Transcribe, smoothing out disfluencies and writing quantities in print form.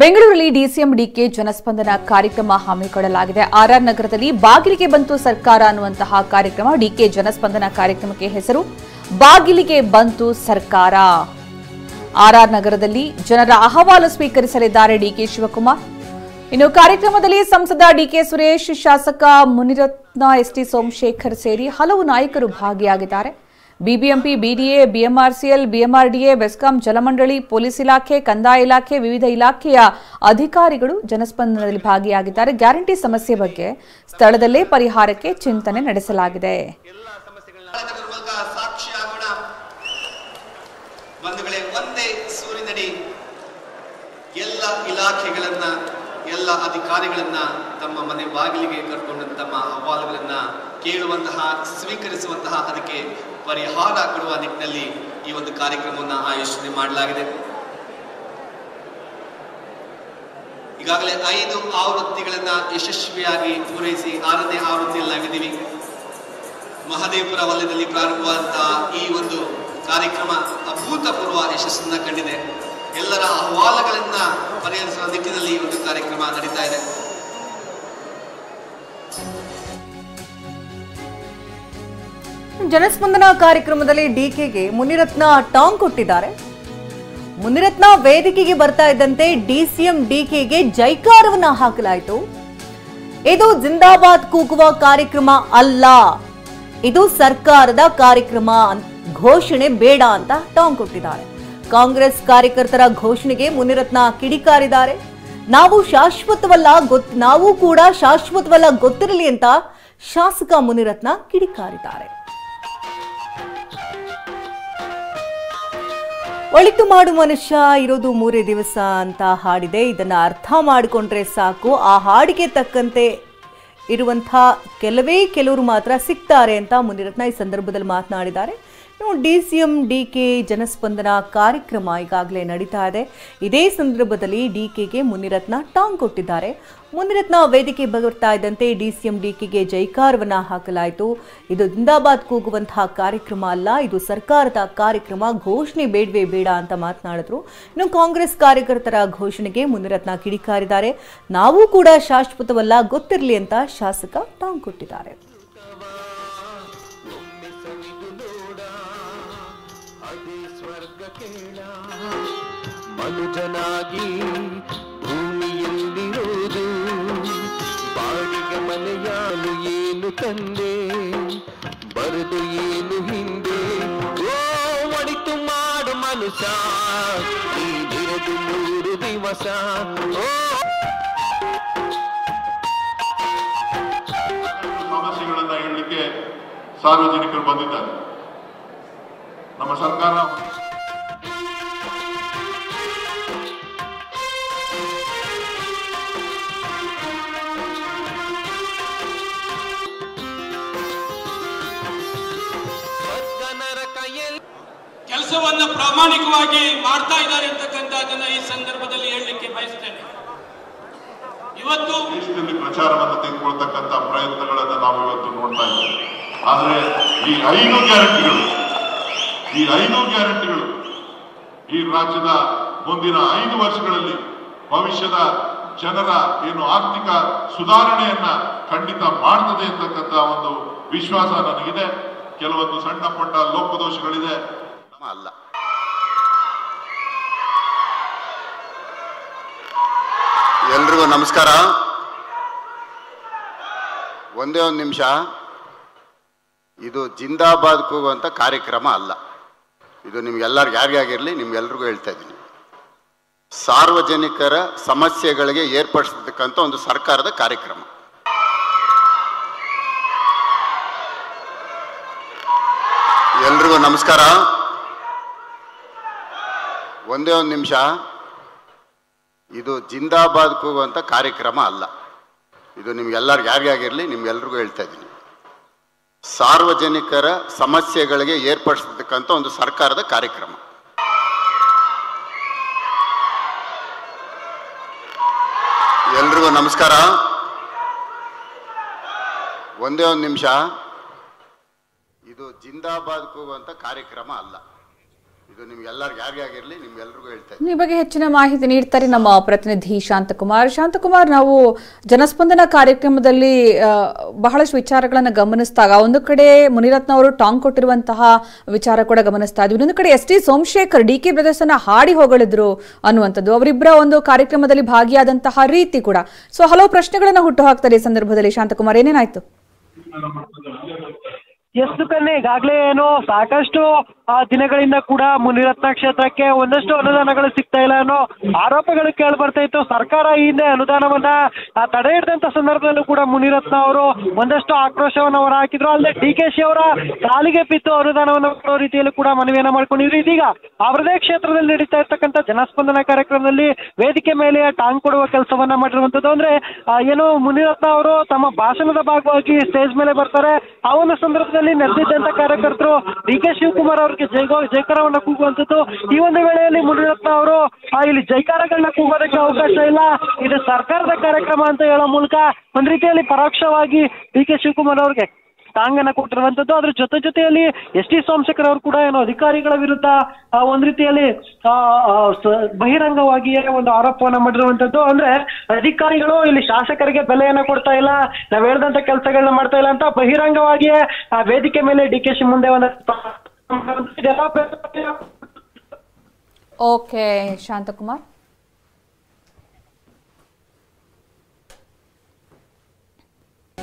ಬೆಂಗಳೂರಲ್ಲಿ DCM DK ಜನಸ್ಪಂದನ ಕಾರ್ಯಕ್ರಮ ಹಮ್ಮಿಕೊಳ್ಳಲಾಗಿದೆ. ಆರ್ಆರ್ ನಗರದಲ್ಲಿ ಬಾಗಿಲಿಗೆ ಬಂತು ಸರ್ಕಾರ ಅನ್ನುವಂತಹ ಕಾರ್ಯಕ್ರಮ. ಡಿಕೆ ಜನಸ್ಪಂದನ ಕಾರ್ಯಕ್ರಮಕ್ಕೆ ಹೆಸರು ಬಾಗಿಲಿಗೆ ಬಂತು ಸರ್ಕಾರ. ಆರ್ಆರ್ ನಗರದಲ್ಲಿ ಜನರ ಅಹವಾಲು ಸ್ವೀಕರಿಸಲಿದ್ದಾರೆ ಡಿಕೆ ಶಿವಕುಮಾರ್. ಇನ್ನು ಕಾರ್ಯಕ್ರಮದಲ್ಲಿ ಸಂಸದ ಡಿಕೆ ಸುರೇಶ್, ಶಾಸಕ ಮುನಿರತ್ನ, ಎಸ್ಟಿ ಸೋಮಶೇಖರ್ ಸೇರಿ ಹಲವು ನಾಯಕರು ಭಾಗಿಯಾಗಿದ್ದಾರೆ. BBMP, BDA, BMRCL, BMRDA, BESCOM, ಜಲಮಂಡಳಿ, ಪೊಲೀಸ್ ಇಲಾಖೆ, ಕಂದಾಯ ಇಲಾಖೆ, ವಿವಿಧ ಇಲಾಖೆಯ ಅಧಿಕಾರಿಗಳು ಜನಸ್ಪಂದನದಲ್ಲಿ ಭಾಗಿಯಾಗಿದ್ದಾರೆ. ಗ್ಯಾರಂಟಿ ಸಮಸ್ಯೆ ಬಗ್ಗೆ ಸ್ಥಳದಲ್ಲೇ ಪರಿಹಾರಕ್ಕೆ ಚಿಂತನೆ ನಡೆಸಲಾಗಿದೆ. ಎಲ್ಲ ಅಧಿಕಾರಿಗಳನ್ನ ತಮ್ಮ ಮನೆ ಬಾಗಿಲಿಗೆ ಕರ್ಕೊಂಡು ತಮ್ಮ ಅಹವಾಲುಗಳನ್ನ ಕೇಳುವಂತಹ, ಸ್ವೀಕರಿಸುವಂತಹ, ಅದಕ್ಕೆ ಪರಿಹಾರ ಕೊಡುವ ನಿಟ್ಟಿನಲ್ಲಿ ಈ ಒಂದು ಕಾರ್ಯಕ್ರಮವನ್ನು ಆಯೋಜನೆ ಮಾಡಲಾಗಿದೆ. ಈಗಾಗಲೇ 5 ಆವೃತ್ತಿಗಳನ್ನ ಯಶಸ್ವಿಯಾಗಿ ಪೂರೈಸಿ 6ನೇ ಆವೃತ್ತಿಯಲ್ಲಾಗಿದ್ದೀವಿ. ಮಹದೇವಪುರ ವಲಯದಲ್ಲಿ ಪ್ರಾರಂಭವಾದಂತಹ ಈ ಒಂದು ಕಾರ್ಯಕ್ರಮ ಅಭೂತಪೂರ್ವ ಯಶಸ್ಸನ್ನ ಕಂಡಿದೆ. ಎಲ್ಲರ ಅಹವಾಲುಗಳನ್ನ ಪರಿಹರಿಸುವ ನಿಟ್ಟಿನಲ್ಲಿ ಈ ಒಂದು ಕಾರ್ಯಕ್ರಮ ನಡೀತಾ ಇದೆ. ಜನಸ್ಪಂದನ ಕಾರ್ಯಕ್ರಮದಲ್ಲಿ ಡಿಕೆಗೆ ಮುನಿರತ್ನ ಟಾಂಗ್ ಕೊಟ್ಟಿದ್ದಾರೆ. ಮುನಿರತ್ನ ವೇದಿಕೆಗೆ ಬರ್ತಾ ಇದ್ದಂತೆ ಡಿಸಿಎಂ ಡಿಕೆಗೆ ಜೈಕಾರವನ್ನ ಹಾಕಲಾಯಿತು. ಇದು ಜಿಂದಾಬಾದ್ ಕೂಗುವ ಕಾರ್ಯಕ್ರಮ ಅಲ್ಲ, ಇದು ಸರ್ಕಾರದ ಕಾರ್ಯಕ್ರಮ, ಘೋಷಣೆ ಬೇಡ ಅಂತ ಟಾಂಗ್ ಕೊಟ್ಟಿದ್ದಾರೆ. ಕಾಂಗ್ರೆಸ್ ಕಾರ್ಯಕರ್ತರ ಘೋಷಣೆಗೆ ಮುನಿರತ್ನ ಕಿಡಿಕಾರಿದ್ದಾರೆ. ನಾವು ಕೂಡ ಶಾಶ್ವತವಲ್ಲ ಗೊತ್ತಿರಲಿ ಅಂತ ಶಾಸಕ ಮುನಿರತ್ನ ಕಿಡಿಕಾರಿದ್ದಾರೆ. ಒಳಿತು ಮಾಡು ಮನುಷ್ಯ ಇರೋದು 3 ದಿವಸ ಅಂತ ಹಾಡಿದೆ. ಇದನ್ನ ಅರ್ಥ ಮಾಡಿಕೊಂಡ್ರೆ ಸಾಕು. ಆ ಹಾಡಿಗೆ ತಕ್ಕಂತೆ ಇರುವಂತಹ ಕೆಲವರು ಮಾತ್ರ ಸಿಗ್ತಾರೆ ಅಂತ ಮುನಿರತ್ನ ಈ ಸಂದರ್ಭದಲ್ಲಿ ಮಾತನಾಡಿದ್ದಾರೆ. ಡಿಸಿಎಂ ಡಿಕೆ ಜನಸ್ಪಂದನ ಕಾರ್ಯಕ್ರಮ ಈಗಾಗಲೇ ನಡೀತಾ ಇದೆ. ಇದೇ ಸಂದರ್ಭದಲ್ಲಿ ಡಿಕೆಗೆ ಮುನಿರತ್ನ ಟಾಂಗ್ ಕೊಟ್ಟಿದ್ದಾರೆ. ಮುನಿರತ್ನ ವೇದಿಕೆ ಬರ್ತಾ ಇದ್ದಂತೆ ಡಿಸಿಎಂ ಡಿಕೆಗೆ ಜೈಕಾರವನ್ನ ಹಾಕಲಾಯಿತು. ಇದು ಜಿಂದಾಬಾದ್ ಕೂಗುವಂತಹ ಕಾರ್ಯಕ್ರಮ ಅಲ್ಲ, ಇದು ಸರ್ಕಾರದ ಕಾರ್ಯಕ್ರಮ, ಘೋಷಣೆ ಬೇಡವೇ ಬೇಡ ಅಂತ ಮಾತನಾಡಿದ್ರು. ಇನ್ನು ಕಾಂಗ್ರೆಸ್ ಕಾರ್ಯಕರ್ತರ ಘೋಷಣೆಗೆ ಮುನಿರತ್ನ ಕಿಡಿಕಾರಿದ್ದಾರೆ. ನಾವು ಕೂಡ ಶಾಶ್ವತವಲ್ಲ ಗೊತ್ತಿರಲಿ ಅಂತ ಶಾಸಕ ಟಾಂಗ್ ಕೊಟ್ಟಿದ್ದಾರೆ. ಮನುಜನಾಗಿ ಭೂಮಿಯಲ್ಲಿರುವುದು ಬಾಡಿಗೆ ಮನೆಯಾನು ಏನು ತಂದೆ ಬರೆದು ಏನು ಹಿಂದೆ. ಓ ಒಳಿತು ಮಾಡು ಮನುಷ್ಯ ಈ ದಿನದು 3 ದಿವಸ. ಸಮಸ್ಯೆಗಳನ್ನ ಹೇಳಲಿಕ್ಕೆ ಸಾರ್ವಜನಿಕರು ಬಂದಿದ್ದಾರೆ. ನಮ್ಮ ಸರ್ಕಾರ ಕೆಲಸವನ್ನ ಪ್ರಾಮಾಣಿಕವಾಗಿ ಮಾಡ್ತಾ ಇದ್ದಾರೆ ಅಂತಕ್ಕಂಥದ್ದನ್ನ ಈ ಸಂದರ್ಭದಲ್ಲಿ ಹೇಳಲಿಕ್ಕೆ ಬಯಸ್ತೇನೆ. ಇವತ್ತು ದೇಶದಲ್ಲಿ ಪ್ರಚಾರವನ್ನು ತೆಗೆದುಕೊಳ್ತಕ್ಕಂಥ ಪ್ರಯತ್ನಗಳನ್ನ ನಾವು ಇವತ್ತು ನೋಡ್ತಾ ಇದ್ದೇವೆ. ಆದ್ರೆ ಈ 5 ಗ್ಯಾರಂಟಿಗಳು ಈ ರಾಜ್ಯದ ಮುಂದಿನ 5 ವರ್ಷಗಳಲ್ಲಿ ಭವಿಷ್ಯದ ಜನರ ಆರ್ಥಿಕ ಸುಧಾರಣೆಯನ್ನ ಖಂಡಿತ ಮಾಡ್ತದೆ ಅಂತಕ್ಕಂಥ ಒಂದು ವಿಶ್ವಾಸ ನನಗಿದೆ. ಕೆಲವೊಂದು ಸಣ್ಣ ಪುಟ್ಟ ಲೋಪದೋಷಗಳಿದೆ ಅಲ್ಲ. ಎಲ್ರಿಗೂ ನಮಸ್ಕಾರ. ಒಂದೇ ಒಂದು ನಿಮಿಷ. ಇದು ಜಿಂದಾಬಾದ್ ಕೂಗುವಂತ ಕಾರ್ಯಕ್ರಮ ಅಲ್ಲ. ಇದು ನಿಮ್ಗೆಲ್ಲರಿಗೂ ಯಾರಿಗಾಗಿರ್ಲಿ ನಿಮ್ಗೆಲ್ರಿಗೂ ಹೇಳ್ತಾ ಇದ್ದೀನಿ. ಸಾರ್ವಜನಿಕರ ಸಮಸ್ಯೆಗಳಿಗೆ ಏರ್ಪಡಿಸತಕ್ಕಂಥ ಒಂದು ಸರ್ಕಾರದ ಕಾರ್ಯಕ್ರಮ. ಎಲ್ರಿಗೂ ನಮಸ್ಕಾರ. ಒಂದೇ ಒಂದು ನಿಮಿಷ. ಇದು ಜಿಂದಾಬಾದ್ ಕೂಗುವಂತ ಕಾರ್ಯಕ್ರಮ ಅಲ್ಲ. ಇದು ನಿಮ್ಗೆಲ್ಲರಿಗೂ ಯಾರಿಗಾಗಿರ್ಲಿ ನಿಮ್ಗೆಲ್ರಿಗೂ ಹೇಳ್ತಾ ಇದ್ದೀನಿ. ಸಾರ್ವಜನಿಕರ ಸಮಸ್ಯೆಗಳಿಗೆ ಏರ್ಪಡಿಸತಕ್ಕಂಥ ಒಂದು ಸರ್ಕಾರದ ಕಾರ್ಯಕ್ರಮ. ಎಲ್ರಿಗೂ ನಮಸ್ಕಾರ. ಒಂದೇ ಒಂದು ನಿಮಿಷ. ಇದು ಜಿಂದಾಬಾದ್ ಕೂಗುವಂತ ಕಾರ್ಯಕ್ರಮ ಅಲ್ಲ. ಇದು ನಿಮ್ಗೆಲ್ಲರಿಗೂ ಯಾರಿಗಾಗಿರಲಿ ನಿಮ್ಗೆಲ್ರಿಗೂ ಹೇಳ್ತಾ ಇದ್ದೀನಿ. ಈ ಬಗ್ಗೆ ಹೆಚ್ಚಿನ ಮಾಹಿತಿ ನೀಡ್ತಾರೆ ನಮ್ಮ ಪ್ರತಿನಿಧಿ ಶಾಂತಕುಮಾರ್. ಶಾಂತಕುಮಾರ್, ನಾವು ಜನಸ್ಪಂದನ ಕಾರ್ಯಕ್ರಮದಲ್ಲಿ ಬಹಳಷ್ಟು ವಿಚಾರಗಳನ್ನು ಗಮನಿಸಿದಾಗ ಒಂದು ಕಡೆ ಮುನಿರತ್ನ ಅವರು ಟಾಂಗ್ ಕೊಟ್ಟಿರುವಂತಹ ವಿಚಾರ ಕೂಡ ಗಮನಿಸ್ತಾ ಇದ್ವಿ. ಇನ್ನೊಂದು ಕಡೆ S T Somashekar D K brothers ಅನ್ನ ಹಾಡಿ ಹೊಗಳಿದ್ರು ಅನ್ನುವಂಥದ್ದು, ಅವರಿಬ್ಬರ ಒಂದು ಕಾರ್ಯಕ್ರಮದಲ್ಲಿ ಭಾಗಿಯಾದಂತಹ ರೀತಿ ಕೂಡ. ಸೊ ಹಲವು ಪ್ರಶ್ನೆಗಳನ್ನ ಹುಟ್ಟು ಹಾಕ್ತಾರೆ ಈ ಸಂದರ್ಭದಲ್ಲಿ. ಶಾಂತಕುಮಾರ್, ಏನೇನಾಯ್ತು? ಎಷ್ಟು ಕನ್ನೆ ಈಗಾಗಲೇ ಏನು ಸಾಕಷ್ಟು ದಿನಗಳಿಂದ ಕೂಡ ಮುನಿರತ್ನ ಕ್ಷೇತ್ರಕ್ಕೆ ಒಂದಷ್ಟು ಅನುದಾನಗಳು ಸಿಗ್ತಾ ಇಲ್ಲ ಅನ್ನೋ ಆರೋಪಗಳು ಕೇಳಿ ಬರ್ತಾ ಇತ್ತು. ಸರ್ಕಾರ ಈ ಹಿಂದೆ ಅನುದಾನವನ್ನ ತಡೆ ಹಿಡಿದಂತ ಸಂದರ್ಭದಲ್ಲೂ ಕೂಡ ಮುನಿರತ್ನ ಅವರು ಒಂದಷ್ಟು ಆಕ್ರೋಶವನ್ನು ಹೊರ ಹಾಕಿದ್ರು. ಅಲ್ಲದೆ DKಶಿ ಅವರ ಕಾಲಿಗೆ ಬಿತ್ತು ಅನುದಾನವನ್ನು ಕೊಡೋ ರೀತಿಯಲ್ಲಿ ಕೂಡ ಮನವಿಯನ್ನ ಮಾಡ್ಕೊಂಡಿದ್ರು. ಇದೀಗ ಅವರದೇ ಕ್ಷೇತ್ರದಲ್ಲಿ ನಡೀತಾ ಇರ್ತಕ್ಕಂಥ ಜನಸ್ಪಂದನ ಕಾರ್ಯಕ್ರಮದಲ್ಲಿ ವೇದಿಕೆ ಮೇಲೆ ಟಾಂಗ್ ಕೊಡುವ ಕೆಲಸವನ್ನ ಮಾಡಿರುವಂತದ್ದು. ಅಂದ್ರೆ ಏನು ಮುನಿರತ್ನ ಅವರು ತಮ್ಮ ಭಾಷಣದ ಭಾಗವಾಗಿ ಸ್ಟೇಜ್ ಮೇಲೆ ಬರ್ತಾರೆ. ಆ ಒಂದು ಸಂದರ್ಭದಲ್ಲಿ ನೆರೆದಿದ್ದಂತ ಕಾರ್ಯಕರ್ತರು DK ಶಿವಕುಮಾರ್ ಅವರಿಗೆ ಜೈಕಾರವನ್ನ ಕೂಗುವಂತದ್ದು. ಈ ಒಂದು ವೇಳೆಯಲ್ಲಿ ಮುನಿರತ್ನ ಅವರು ಇಲ್ಲಿ ಜೈಕಾರಗಳನ್ನ ಕೂಗೋದಕ್ಕೆ ಅವಕಾಶ ಇಲ್ಲ, ಇದು ಸರ್ಕಾರದ ಕಾರ್ಯಕ್ರಮ ಅಂತ ಹೇಳೋ ಮೂಲಕ ಒಂದ್ ರೀತಿಯಲ್ಲಿ ಪರೋಕ್ಷವಾಗಿ DK ಶಿವಕುಮಾರ್ ಅವ್ರಿಗೆ ಟಾಂಗನ್ನ ಕೊಟ್ಟಿರುವಂತದ್ದು. ಅದ್ರ ಜೊತೆಯಲ್ಲಿ ಎಸ್ ಟಿ ಸೋಮಶೇಖರ್ ಅವರು ಕೂಡ ಏನು ಅಧಿಕಾರಿಗಳ ವಿರುದ್ಧ ಒಂದ್ ರೀತಿಯಲ್ಲಿ ಬಹಿರಂಗವಾಗಿಯೇ ಒಂದು ಆರೋಪವನ್ನ ಮಾಡಿರುವಂತದ್ದು. ಅಂದ್ರೆ ಅಧಿಕಾರಿಗಳು ಇಲ್ಲಿ ಶಾಸಕರಿಗೆ ಬೆಲೆಯನ್ನ ಕೊಡ್ತಾ ಇಲ್ಲ, ನಾವ್ ಹೇಳ್ದಂತ ಕೆಲಸಗಳನ್ನ ಮಾಡ್ತಾ ಇಲ್ಲ ಅಂತ ಬಹಿರಂಗವಾಗಿಯೇ ವೇದಿಕೆ ಮೇಲೆ DKಶಿ ಮುಂದೆ ಒಂದು ಓಕೆ ಶಾಂತಕುಮಾರ್.